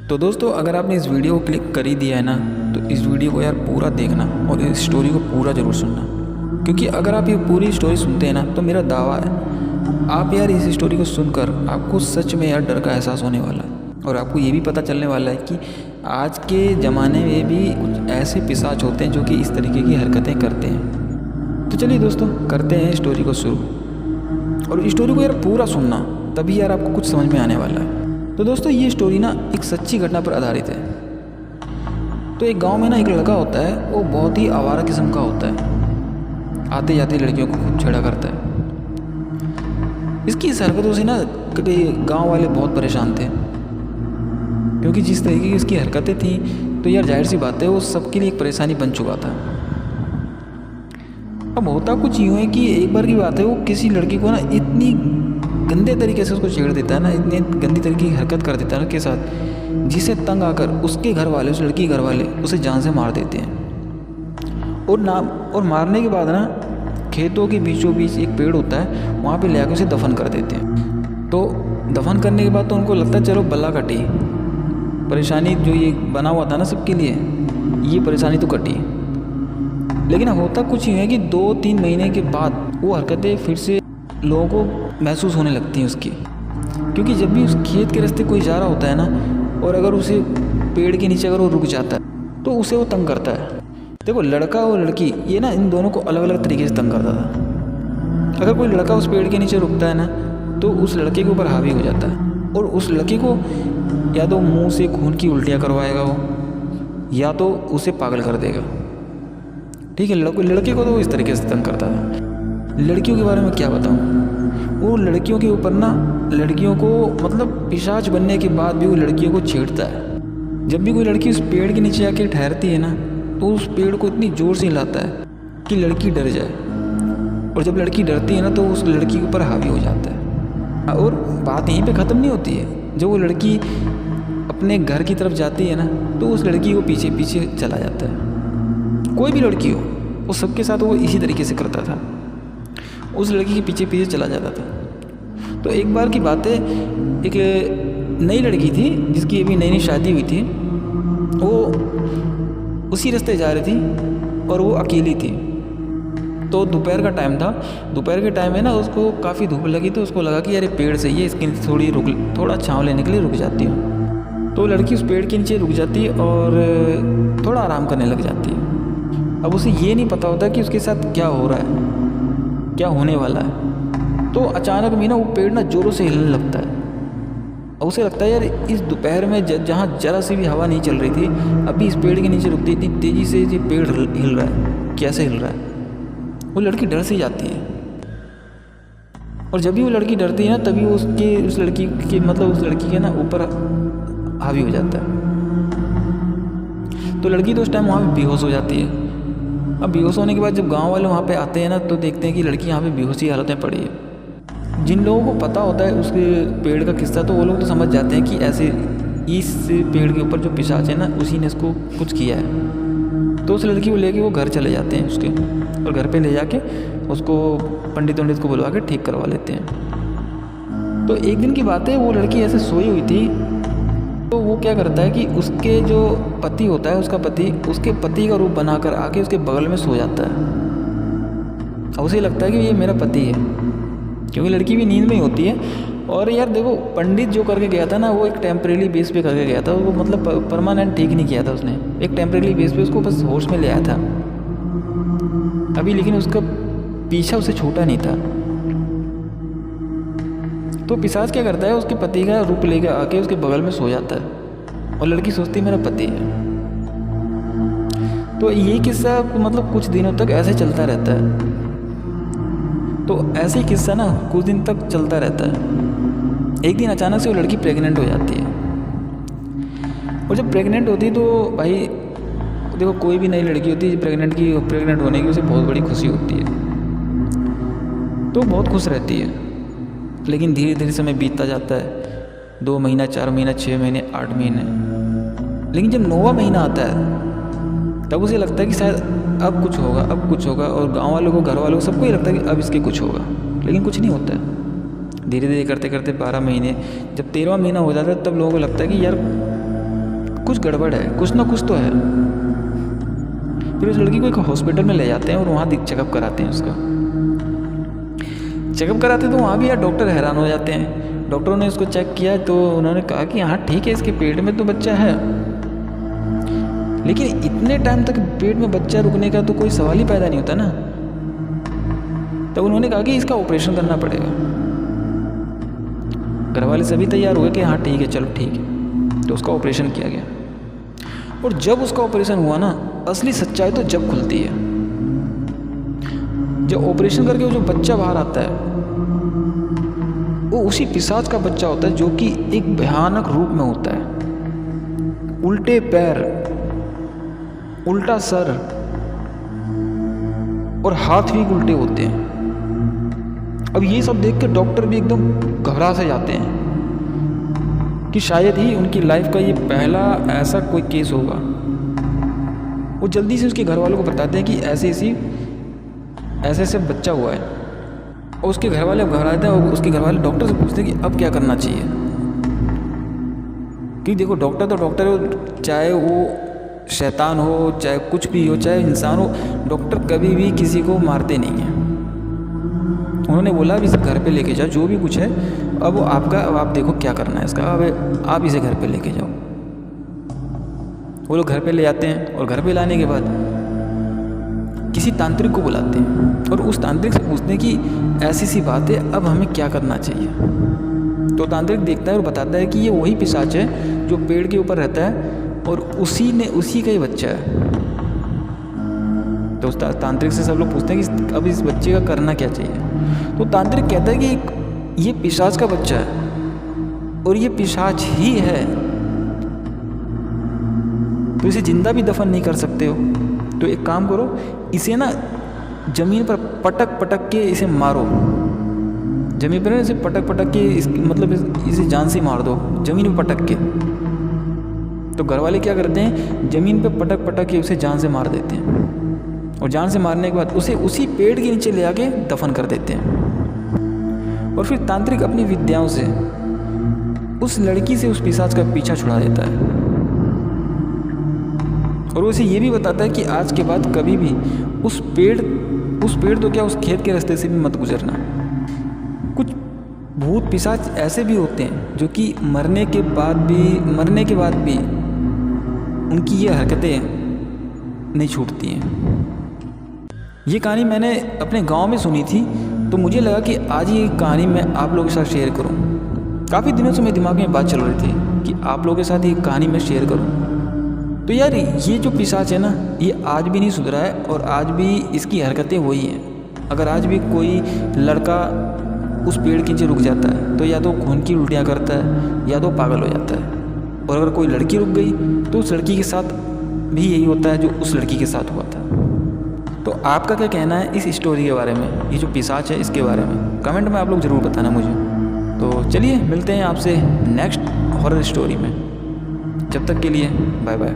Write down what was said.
तो दोस्तों, अगर आपने इस वीडियो को क्लिक कर ही दिया है ना, तो इस वीडियो को यार पूरा देखना और इस स्टोरी को पूरा ज़रूर सुनना, क्योंकि अगर आप ये पूरी स्टोरी सुनते हैं ना, तो मेरा दावा है आप यार इस स्टोरी को सुनकर आपको सच में यार डर का एहसास होने वाला है और आपको ये भी पता चलने वाला है कि आज के ज़माने में भी कुछ ऐसे पिशाच होते हैं जो कि इस तरीके की हरकतें करते हैं। तो चलिए दोस्तों, करते हैं स्टोरी को शुरू, और स्टोरी को यार पूरा सुनना, तभी यार आपको कुछ समझ में आने वाला है। तो दोस्तों, ये स्टोरी ना एक सच्ची घटना पर आधारित है। तो एक गांव में ना एक लड़का होता है, वो बहुत ही आवारा किस्म का होता है, आते जाते लड़कियों को खूब छेड़ा करता है। इसकी इस हरकतों से ना कभी गांव वाले बहुत परेशान थे, क्योंकि जिस तरीके की इसकी हरकतें थी तो यार जाहिर सी बात है वो सबके लिए एक परेशानी बन चुका था। अब होता कुछ यूँ है कि एक बार की बात है, वो किसी लड़की को ना इतनी गंदे तरीके से उसको छेड़ देता है ना, इतनी गंदी तरीके की हरकत कर देता है ना के साथ, जिसे तंग आकर उसके घर वाले, उस लड़की के घर वाले उसे जान से मार देते हैं। और मारने के बाद ना खेतों के बीचों बीच एक पेड़ होता है, वहाँ पे ले आकर उसे दफन कर देते हैं। तो दफन करने के बाद तो उनको लगता है चलो बल्ला कटी, परेशानी जो ये बना हुआ था ना सबके लिए, ये परेशानी तो कटी। लेकिन होता कुछ ही है कि 2-3 महीने के बाद वो हरकतें फिर से लोगों को महसूस होने लगती हैं उसकी, क्योंकि जब भी उस खेत के रास्ते कोई जा रहा होता है ना, और अगर उसे पेड़ के नीचे अगर वो रुक जाता है तो उसे वो तंग करता है। देखो, लड़का और लड़की ये ना इन दोनों को अलग अलग तरीके से तंग करता था। अगर कोई लड़का उस पेड़ के नीचे रुकता है ना, तो उस लड़के के ऊपर हावी हो जाता है और उस लड़के को या तो मुंह से खून की उल्टियाँ करवाएगा वो, या तो उसे पागल कर देगा। ठीक है, लड़के को तो इस तरीके से तंग करता था। लड़कियों के बारे में क्या बताऊँ, वो लड़कियों के ऊपर ना, लड़कियों को मतलब पिशाच बनने के बाद भी वो लड़कियों को छेड़ता है। जब भी कोई लड़की उस पेड़ के नीचे आके ठहरती है ना, तो उस पेड़ को इतनी ज़ोर से हिलाता है कि लड़की डर जाए, और जब लड़की डरती है ना तो उस लड़की के ऊपर हावी हो जाता है। और बात यहीं पे ख़त्म नहीं होती है, जब वो लड़की अपने घर की तरफ जाती है ना, तो उस लड़की को पीछे पीछे चला जाता है। कोई भी लड़की हो, वो सबके साथ वो इसी तरीके से करता था, उस लड़की के पीछे पीछे चला जाता था। तो एक बार की बात है, एक नई लड़की थी जिसकी अभी नई नई शादी हुई थी, वो उसी रास्ते जा रही थी और वो अकेली थी। तो दोपहर का टाइम था, दोपहर के टाइम में ना उसको काफ़ी धूप लगी, तो उसको लगा कि यार ये पेड़ सही है, इसके नीचे थोड़ा छाँव लेने के लिए रुक जाती हूँ। तो लड़की उस पेड़ के नीचे रुक जाती है और थोड़ा आराम करने लग जाती है। अब उसे ये नहीं पता होता कि उसके साथ क्या हो रहा है, क्या होने वाला है। तो अचानक में ना वो पेड़ ना ज़ोरों से हिलने लगता है, और उसे लगता है यार इस दोपहर में जहाँ जरा सी भी हवा नहीं चल रही थी, अभी इस पेड़ के नीचे रुकती, इतनी तेज़ी से ये पेड़ हिल रहा है, कैसे हिल रहा है। वो लड़की डर से जाती है, और जब भी वो लड़की डरती है ना, तभी वो उस लड़की के ना ऊपर हावी हो जाता है। तो लड़की तो उस टाइम वहाँ पे बेहोश हो जाती है। अब बेहोश होने के बाद जब गांव वाले वहाँ पे आते हैं ना, तो देखते हैं कि लड़की यहाँ पे बेहोशी हालत में पड़ी है। जिन लोगों को पता होता है उसके पेड़ का किस्सा, तो वो लोग तो समझ जाते हैं कि ऐसे इस पेड़ के ऊपर जो पिशाच है ना, उसी ने इसको कुछ किया है। तो उस लड़की को लेके वो घर चले जाते हैं उसके, और घर पे ले जाके उसको पंडित को बुलवा के ठीक करवा लेते हैं। तो एक दिन की बात है, वो लड़की ऐसे सोई हुई थी, तो वो क्या करता है कि उसके जो पति होता है, उसके पति का रूप बनाकर आके उसके बगल में सो जाता है। अब उसे लगता है कि ये मेरा पति है, क्योंकि लड़की भी नींद में ही होती है। और यार देखो, पंडित जो करके गया था ना, वो एक टेम्परेरी बेस पे करके गया था, वो मतलब परमानेंट ठीक नहीं किया था उसने, एक टेम्परेरी बेस पे उसको बस होश में ले आया था अभी, लेकिन उसका पीछा उसे छूटा नहीं था। तो पिशाच क्या करता है, उसके पति का रूप लेकर आके उसके बगल में सो जाता है, और लड़की सोचती है मेरा पति है। तो ये किस्सा मतलब कुछ दिनों तक ऐसे चलता रहता है। तो ऐसे ही किस्सा ना कुछ दिन तक चलता रहता है। एक दिन अचानक से वो लड़की प्रेग्नेंट हो जाती है, और जब प्रेग्नेंट होती है तो भाई देखो, कोई भी नई लड़की होती है प्रेग्नेंट होने की उसे बहुत बड़ी खुशी होती है, तो बहुत खुश रहती है। लेकिन धीरे धीरे समय बीतता जाता है, 2 महीना, 4 महीना, 6 महीने, 8 महीने। लेकिन जब 9वां महीना आता है, तब उसे लगता है कि शायद अब कुछ होगा, और गांव वालों को, घर वालों को, सबको ये लगता है कि अब इसके कुछ होगा, लेकिन कुछ नहीं होता है। धीरे धीरे करते करते 12 महीने, जब 13वां महीना हो जाता है, तब लोगों को लगता है कि यार कुछ गड़बड़ है, कुछ ना कुछ तो है। फिर उस लड़की को एक हॉस्पिटल में ले जाते हैं और वहाँ चेकअप कराते हैं उसका। चेकअप कराते तो वहाँ भी यार डॉक्टर हैरान हो जाते हैं। डॉक्टरों ने उसको चेक किया तो उन्होंने कहा कि हाँ ठीक है, इसके पेट में तो बच्चा है, लेकिन इतने टाइम तक पेट में बच्चा रुकने का तो कोई सवाल ही पैदा नहीं होता ना। तब उन्होंने कहा कि इसका ऑपरेशन करना पड़ेगा। घर वाले सभी तैयार हुए कि हाँ ठीक है, चलो ठीक है। तो उसका ऑपरेशन किया गया। और जब उसका ऑपरेशन हुआ ना, असली सच्चाई तो जब खुलती है, जब ऑपरेशन करके वो जो बच्चा बाहर आता है वो उसी पिशाच का बच्चा होता है, जो कि एक भयानक रूप में होता है। उल्टे पैर, उल्टा सर और हाथ भी उल्टे होते हैं। अब ये सब देख के डॉक्टर भी एकदम घबरा से जाते हैं कि शायद ही उनकी लाइफ का ये पहला ऐसा कोई केस होगा। वो जल्दी से उसके घर वालों को बताते हैं कि ऐसे बच्चा हुआ है। और उसके घर वाले घबराते हैं और उसके घर वाले डॉक्टर से पूछते हैं कि अब क्या करना चाहिए। कि देखो डॉक्टर तो डॉक्टर हो, चाहे वो शैतान हो, चाहे कुछ भी हो, चाहे इंसान हो, डॉक्टर कभी भी किसी को मारते नहीं हैं। उन्होंने बोला अब इसे घर पे लेके जाओ, जो भी कुछ है अब वो आपका, अब आप देखो क्या करना है इसका, अब आप इसे घर पे लेके जाओ। वो लोग घर पे ले आते हैं और घर पे लाने के बाद किसी तांत्रिक को बुलाते हैं और उस तांत्रिक से पूछते हैं कि ऐसी सी बात है, अब हमें क्या करना चाहिए। तो तांत्रिक देखता है और बताता है कि ये वही पिशाच है जो पेड़ के ऊपर रहता है और उसी का ही बच्चा है। तो उस तांत्रिक से सब लोग पूछते हैं कि अब इस बच्चे का करना क्या चाहिए। तो तांत्रिक कहता है कि ये पिशाच का बच्चा है और ये पिशाच ही है, तो इसे जिंदा भी दफन नहीं कर सकते हो। तो एक काम करो, इसे ना जमीन पर पटक के इसे मारो। जमीन पर इसे पटक के मतलब इसे जान से मार दो, जमीन पर पटक के। तो घर वाले क्या करते हैं, जमीन पे पटक के उसे जान से मार देते हैं और जान से मारने के बाद उसे उसी पेड़ के नीचे ले आके दफन कर देते हैं। और फिर तांत्रिक अपनी विद्याओं से उस लड़की से उस पिशाच का पीछा छुड़ा देता है और उसे ये भी बताता है कि आज के बाद कभी भी उस पेड़ तो क्या, उस खेत के रास्ते से भी मत गुजरना। कुछ भूत पिशाच ऐसे भी होते हैं जो कि मरने के बाद भी उनकी ये हरकतें नहीं छूटती हैं। ये कहानी मैंने अपने गांव में सुनी थी, तो मुझे लगा कि आज ये कहानी मैं आप लोगों के साथ शेयर करूं। काफ़ी दिनों से मेरे दिमाग में बात चल रही थी कि आप लोगों के साथ ये कहानी मैं शेयर करूं। तो यार ये जो पिशाच है ना, ये आज भी नहीं सुधरा है और आज भी इसकी हरकतें वही हैं। अगर आज भी कोई लड़का उस पेड़ के नीचे रुक जाता है तो या तो खून की उल्टियाँ करता है या तो पागल हो जाता है। और अगर कोई लड़की रुक गई तो उस लड़की के साथ भी यही होता है जो उस लड़की के साथ हुआ था। तो आपका क्या कहना है इस स्टोरी के बारे में, ये जो पिशाच है इसके बारे में? कमेंट में आप लोग ज़रूर बताना मुझे। तो चलिए मिलते हैं आपसे नेक्स्ट हॉरर स्टोरी में। जब तक के लिए बाय बाय।